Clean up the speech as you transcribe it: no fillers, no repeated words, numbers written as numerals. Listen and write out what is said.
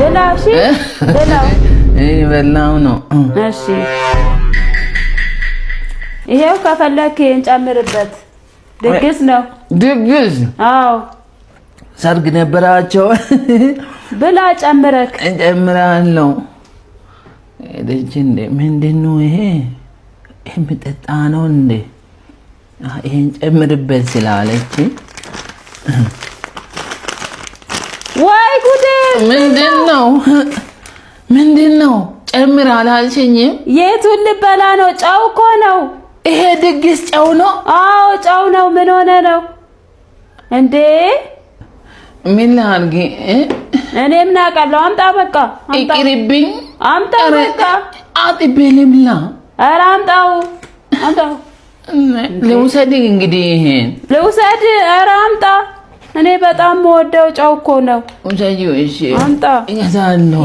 ብላሽ ብላው በላው ነው። እሺ ይሄው ከፈለክ እንጨምርበት። ድግስ ነው ድግስ። አዎ ሰርግ ነበራቸው። ብላ ጨምረክ እንጨምራለሁ። እደጅ እንደ ምንድነው ይሄ? የምጠጣ ነው እንዴ? ይሄን ጨምርበት ስላለች ወይ ጉዴ! ምንድነው? ጨምር አላልሽኝም? የቱን ልበላ ነው? ጨው እኮ ነው ይሄ። ድግስ ጨው ነው? አዎ ጨው ነው። ምን ሆነ ነው እንዴ? ምን ላድርግ? እኔ ምን አውቃለሁ? አምጣ በቃ ይቅርብኝ። አምጣ በቃ አጥቤ ልብላ። ኧረ አምጣው። ልውሰድ እንግዲህ ይሄን ልውሰድ። ኧረ አምጣ። እኔ በጣም የምወደው ጨው እኮ ነው። ውሰጂው። እሺ አምጣ። እገዛለሁ።